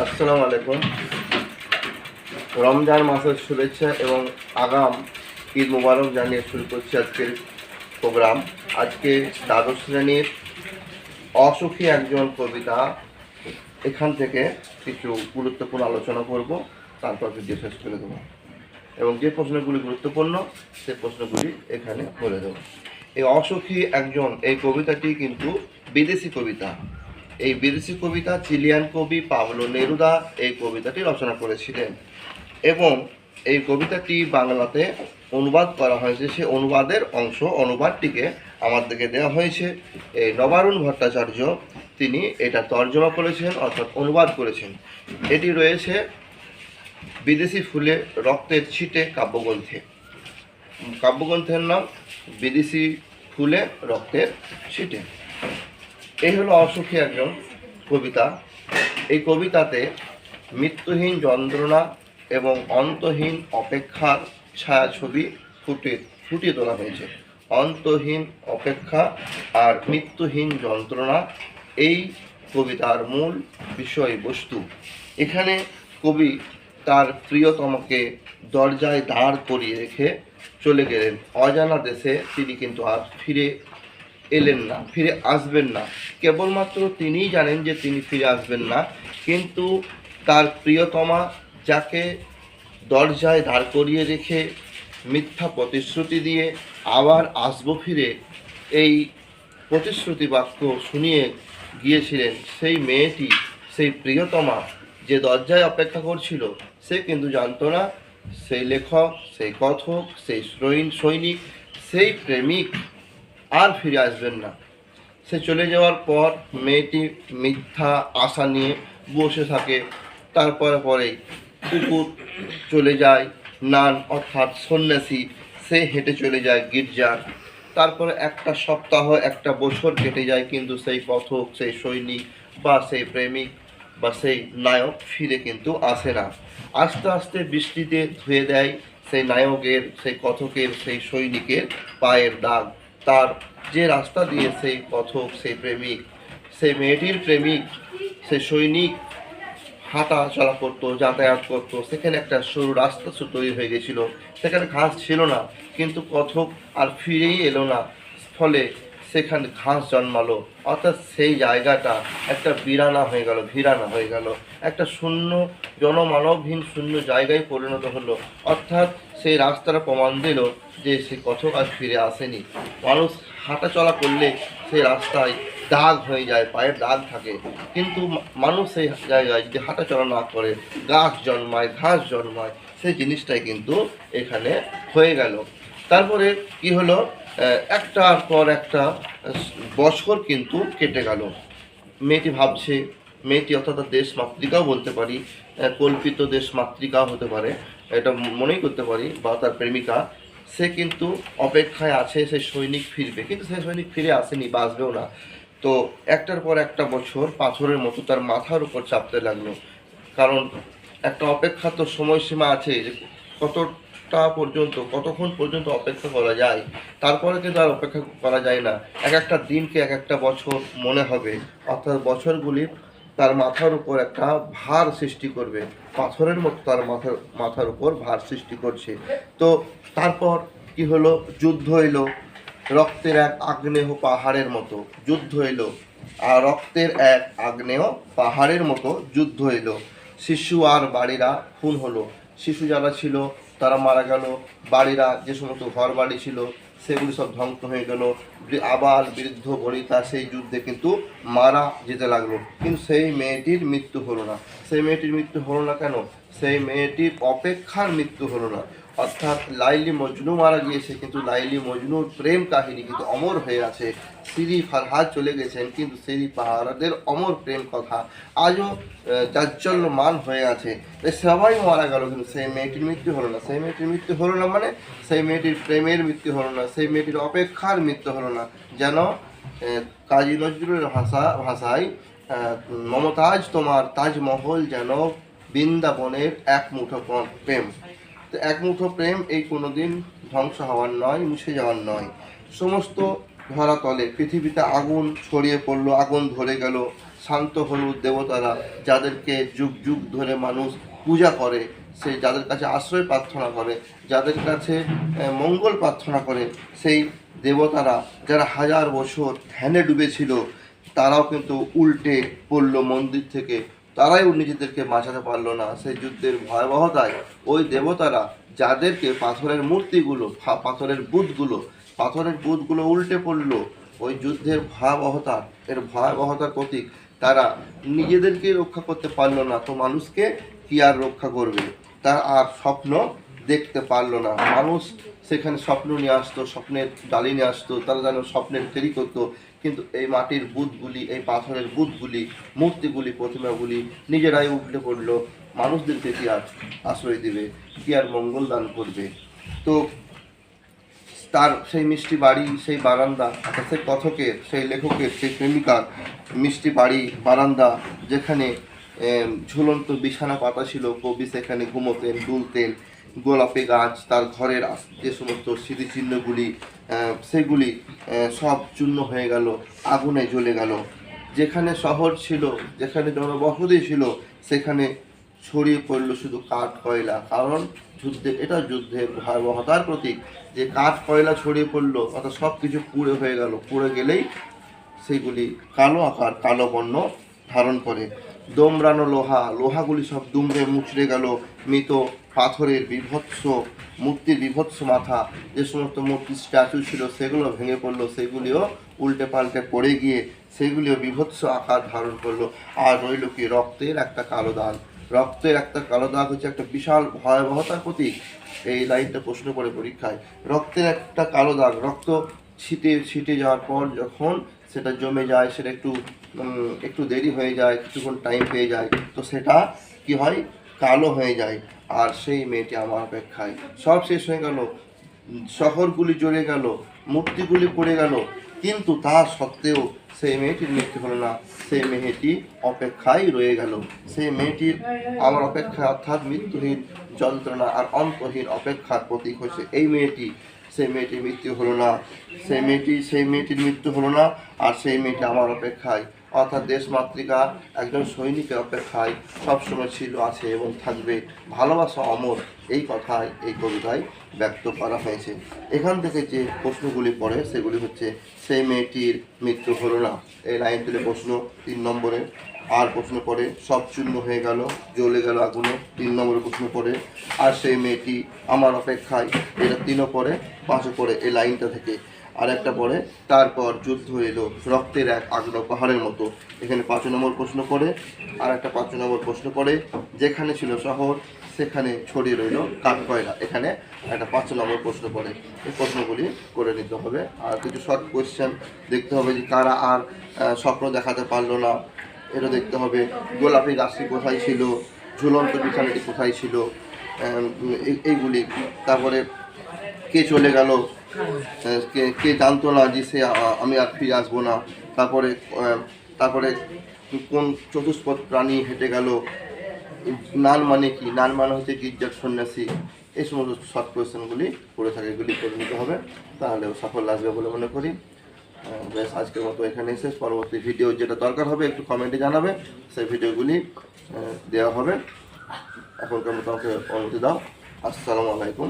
আসসালামু আলাইকুম। রমজান মাসের শুভেচ্ছা এবং আগাম ঈদ মোবারক জানিয়ে শুরু করছি আজকের প্রোগ্রাম। আজকে দ্বাদশ শ্রেণীর অসুখী একজন কবিতা, এখান থেকে কিছু গুরুত্বপূর্ণ আলোচনা করব, তারপর ভিডিও শেষ করে দেবো এবং যে প্রশ্নগুলি গুরুত্বপূর্ণ সেই প্রশ্নগুলি এখানে বলে দেবো। এই অসুখী একজন, এই কবিতাটি কিন্তু বিদেশি কবিতা। এই বিদেশি কবিতা চিলিয়ান কবি পাবলো নেরুদা এই কবিতাটি রচনা করেছিলেন এবং এই কবিতাটি বাংলাতে অনুবাদ করা হয়েছে। সে অনুবাদের অনুবাদটিকে আমাদেরকে দেওয়া হয়েছে এই নবারুণ ভট্টাচার্য, তিনি এটা তর্জমা করেছেন অর্থাৎ অনুবাদ করেছেন। এটি রয়েছে বিদেশি ফুলে রক্তের ছিটে কাব্যগ্রন্থে। কাব্যগ্রন্থের নাম বিদেশি ফুলে রক্তের ছিটে। এই হলো অসুখী একজন কবিতা। এই কবিতাতে মৃত্যুহীন যন্ত্রণা এবং অন্তহীন অপেক্ষার ছায়াছবি ফুটিয়ে তোলা হয়েছে। অন্তহীন অপেক্ষা আর মৃত্যুহীন যন্ত্রণা এই কবিতার মূল বিষয়বস্তু। এখানে কবি তার প্রিয়তমকে দরজায় দাঁড় করিয়ে রেখে চলে গেলেন অজানা দেশে। তিনি কিন্তু আর ফিরে এলেন না, ফিরে আসবেন না। কেবলমাত্র তিনিই জানেন যে তিনি ফিরে আসবেন না, কিন্তু তার প্রিয়তমা যাকে দরজায় দাঁড় করিয়ে রেখে মিথ্যা প্রতিশ্রুতি দিয়ে আবার আসবো ফিরে এই প্রতিশ্রুতি বাক্য শুনিয়ে গিয়েছিলেন, সেই মেয়েটি, সেই প্রিয়তমা যে দরজায় অপেক্ষা করছিল, সে কিন্তু জানতো না সেই লেখক, সেই কথক, সেই সৈনিক, সেই প্রেমিক আর ফিরে আসবেন না। সে চলে যাওয়ার পর মেয়েটি মিথ্যা আশা নিয়ে বসে থাকে। পরেই কুকুর চলে যায়, নান অর্থাৎ সন্ন্যাসী, সে হেঁটে চলে যায় গির্জার। তারপরে একটা সপ্তাহ, একটা বছর কেটে যায়, কিন্তু সেই কথক, সেই সৈনিক বা সেই প্রেমিক বা সেই নায়ক ফিরে কিন্তু আসে না। আস্তে আস্তে বৃষ্টিতে ধুয়ে দেয় সেই নায়কের, সেই কথকের, সেই সৈনিকের পায়ের দাগ। তার যে রাস্তা দিয়ে সেই কথক, সেই প্রেমিক, সেই মেয়েটির প্রেমিক, সেই সৈনিক হাঁটা চলা করতো, যাতায়াত করতো, সেখানে একটা সরু রাস্তা তৈরি হয়ে গেছিল। সেখানে ঘাস ছিল না, কিন্তু কথক আর ফিরেই এলো না, ফলে সেখানে ঘাস জন্মালো। অর্থাৎ সেই জায়গাটা একটা ভিরানা হয়ে গেল, একটা শূন্য, জনমানবহীন শূন্য জায়গায় পরিণত হলো। অর্থাৎ সেই রাস্তাটা প্রমাণ দিল যে সে কথক আর ফিরে আসেনি। মানুষ হাঁটা চলা করলে সেই রাস্তায় দাগ হয়ে যায়, পায়ের দাগ থাকে, কিন্তু মানুষ সেই জায়গায় যদি হাঁটা চলা না করে, ঘাস জন্মায়, সেই জিনিসটাই কিন্তু এখানে হয়ে গেল। তারপরে কি হলো, একটার পর একটা বছর কিন্তু কেটে গেল। মেয়েটি ভাবছে, মেয়েটি অর্থাৎ দেশ মাতৃকাও বলতে পারি, কল্পিত দেশ মাতৃকাও হতে পারে, এটা মনেই করতে পারি, বা তার প্রেমিকা, সে কিন্তু অপেক্ষায় আছে সেই সৈনিক ফিরবে, কিন্তু সেই সৈনিক ফিরে আসেনি বা আসবেও না। তো একটার পর একটা বছর পাথরের মতো তার মাথার উপর চাপতে লাগলো। কারণ একটা অপেক্ষা তো সময়সীমা আছে, যে কতক্ষণ পর্যন্ত অপেক্ষা করা যায়, তারপরে কিন্তু আর অপেক্ষা করা যায় না। একটা দিনকে একটা বছর মনে হবে, অর্থাৎ বছরগুলি তার মাথার উপর একটা ভার সৃষ্টি করবে, পাথরের মতো তার মাথার উপর ভার সৃষ্টি করছে। তো তারপর কি হলো, যুদ্ধ এলো, রক্তের এক আগ্নেয় পাহাড়ের মতো যুদ্ধ এলো, আর রক্তের এক আগ্নেয় পাহাড়ের মতো যুদ্ধ এলো। শিশু আর বাড়িরা খুন হলো, শিশু যারা ছিল তারা মারা গেল, বাড়িরা, যে সমস্ত ঘর বাড়ি ছিল সেগুলি সব ধ্বংস হয়ে গেল। আবার বৃদ্ধ বনিতা সেই যুদ্ধে কিন্তু মারা যেতে লাগলো, কিন্তু সেই মেয়েটির মৃত্যু হলো না। সেই মেয়েটির মৃত্যু হলো না কেন? সেই মেয়েটির অপেক্ষার মৃত্যু হলো না। অর্থাৎ লাইলি মজনু মারা গিয়েছে, কিন্তু লাইলি মজনুর প্রেম কাহিনী কিন্তু অমর হয়ে আছে। সিরি ফারহাদ চলে গেছেন, কিন্তু সিরি ফারহাদের অমর প্রেম কথা আজও জাজ্জল্যমান হয়ে আছে। সবাই মারা গেল, কিন্তু সেই মেয়েটির মৃত্যু হলো না। সেই মেয়েটির মৃত্যু হলো না মানে সেই মেয়েটির প্রেমের মৃত্যু হলো না, সেই মেয়েটির অপেক্ষার মৃত্যু হলো না। যেন কাজী নজরুলের ভাষায় মমতাজ তোমার তাজমহল যেন বৃন্দাবনের এক মুঠো প্রেম। তো এক মুঠো প্রেম এই কোনোদিন ধ্বংস হওয়ার নয়, মুছে যাওয়ার নয়। সমস্ত ধরাতলে পৃথিবীতে আগুন ছড়িয়ে পড়লো, আগুন ধরে গেল, শান্ত হলুদ দেবতারা, যাদেরকে যুগ যুগ ধরে মানুষ পূজা করে, সে যাদের কাছে আশ্রয় প্রার্থনা করে, যাদের কাছে মঙ্গল প্রার্থনা করে, সেই দেবতারা যারা হাজার বছর ধ্যানে ডুবেছিল, তারাও কিন্তু উল্টে পড়ল মন্দির থেকে। তারাই নিজেদেরকে বাঁচাতে পারলো না সেই যুদ্ধের ভয়াবহতায়। ওই দেবতারা যাদেরকে পাথরের মূর্তিগুলো, পাথরের বুথগুলো উল্টে পড়লো ওই যুদ্ধের ভয়াবহতার প্রতীক, তারা নিজেদেরকে রক্ষা করতে পারলো না, তো মানুষকে কি আর রক্ষা করবে? তার আর স্বপ্ন দেখতে পারলো না। মানুষ সেখানে স্বপ্ন নিয়ে আসতো, স্বপ্নের ডালি নিয়ে আসতো, তারা যেন স্বপ্নের তৈরি করতো, কিন্তু এই মাটির বুথগুলি, এই পাথরের বুথগুলি, মূর্তিগুলি, প্রতিমাগুলি নিজেরাই উঠলে পড়লো। মানুষদেরকে কি আর আশ্রয় দিবে, কি আর মঙ্গল দান করবে? তো তার সেই মিষ্টি বাড়ি, সেই বারান্দা, সেই কথকের, সেই লেখকের, সেই প্রেমিকার মিষ্টি বাড়ি বারান্দা, যেখানে ঝুলন্ত বিছানা পাতা ছিল, কবি সেখানে ঘুমোতেন, দুলতেন, গোলাপি গাছ, তার ঘরের যে সমস্ত স্মৃতিচিহ্নগুলি, সেগুলি সব চূর্ণ হয়ে গেল, আগুনে জ্বলে গেল। যেখানে শহর ছিল, যেখানে জনবসতি ছিল, সেখানে ছড়িয়ে পড়লো শুধু কাঠ কয়লা। কারণ এটা যুদ্ধের ভয়াবহতার প্রতীক, যে কাঠ কয়লা ছড়িয়ে পড়লো, অর্থাৎ সব কিছু পুড়ে হয়ে গেল। পুড়ে গেলেই সেইগুলি কালো আকার, কালো বর্ণ ধারণ করে। দোমরানো লোহাগুলি সব দুমড়ে মুচড়ে গেল। মৃত পাথরের মূর্তির বিভৎস মাথা, যে সমস্ত মূর্তির স্ট্যাচু ছিল, সেগুলো ভেঙে পড়লো, সেগুলিও উল্টে পাল্টে পড়ে গিয়ে সেগুলিও বিভৎস আকার ধারণ করলো। আর রইল কি? রক্তের একটা কালো দাগ। রক্তের একটা কালো দাগ হচ্ছে একটা বিশাল ভয়াবহতার প্রতীক। এই লাইনটা প্রশ্ন করে পরীক্ষায়। রক্তের একটা কালো দাগ, রক্ত ছিটে যাওয়ার পর যখন সেটা জমে যায়, সেটা একটু দেরি হয়ে যায়, কিছুক্ষণ টাইম পেয়ে যায়, তো সেটা কি হয়? কালো হয়ে যায়। আর সেই মেয়েটি আমার অপেক্ষায়। সব শেষ হয়ে গেল, শহরগুলি জ্বলে গেল, মূর্তিগুলি পড়ে গেল, কিন্তু তা সত্ত্বেও সেই মেয়েটির মৃত্যু হলো না। সেই মেয়েটি অপেক্ষায় রয়ে গেল। সেই মেয়েটির আমার অপেক্ষা, অর্থাৎ মৃত্যুহীন যন্ত্রণা আর অন্তহীন অপেক্ষার প্রতীক হচ্ছে এই মেয়েটি। সেই মেয়েটির মৃত্যু হলো না, সেই মেয়েটির মৃত্যু হলো না, আর সেই মেয়েটি আমার অপেক্ষায়, অর্থাৎ দেশমাতৃকা একজন সৈনিকের অপেক্ষায় সবসময় ছিল, আছে এবং থাকবে। ভালোবাসা অমর, এই কথায় এই কবিতায় ব্যক্ত করা হয়েছে। এখান থেকে যে প্রশ্নগুলি পড়ে সেগুলি হচ্ছে, সেই মেয়েটির মৃত্যু হলো না, এই লাইন তুলে প্রশ্ন 3 নম্বরে। আর প্রশ্ন পড়ে, সব চূর্ণ হয়ে গেল, জ্বলে গেল আগুনে, 3 নম্বরে প্রশ্ন পড়ে। আর সেই মেয়েটি আমার অপেক্ষায়, এটা 3ও পড়ে, 5ও পড়ে এই লাইনটা থেকে। আর একটা পড়ে, তারপর যুদ্ধ এলো রক্তের এক আগ্ন পাহাড়ের মতো, এখানে 5 নম্বর প্রশ্ন পড়ে। আর একটা 5 নম্বর প্রশ্ন পড়ে, যেখানে ছিল শহর সেখানে ছড়িয়ে রইল কাঠ কয়লা, এখানে একটা 5 নম্বর প্রশ্ন পড়ে। এই প্রশ্নগুলি করে নিতে হবে। আর কিছু শর্ট কোয়েশ্চেন দেখতে হবে, যে কারা আর স্বপ্ন দেখাতে পারলো না, এটা দেখতে হবে। গোলাপি গাছটি কোথায় ছিল, ঝুলন্ত বিছানাটি কোথায় ছিল, এইগুলি। তারপরে কে চলে গেল, কে জানতো না যে সে আমি আর ফিরে আসবো না। তারপরে কোন চতুষ্পদ প্রাণী হেঁটে গেল, নান মানে কি, নান মানে হচ্ছে গির্জার সন্ন্যাসী। এই সমস্ত শর্ট কোয়েশ্চেনগুলি করে থাকে, এগুলি করে নিতে হবে, তাহলে সাফল্য আসবে বলে মনে করি। বেশ, আজকের মতো এখানে শেষ। পরবর্তী ভিডিও যেটা দরকার হবে একটু কমেন্টে জানাবে, সেই ভিডিওগুলি দেওয়া হবে। এখনকার মতো আমাকে অনুমতি দাও। আসসালামু আলাইকুম।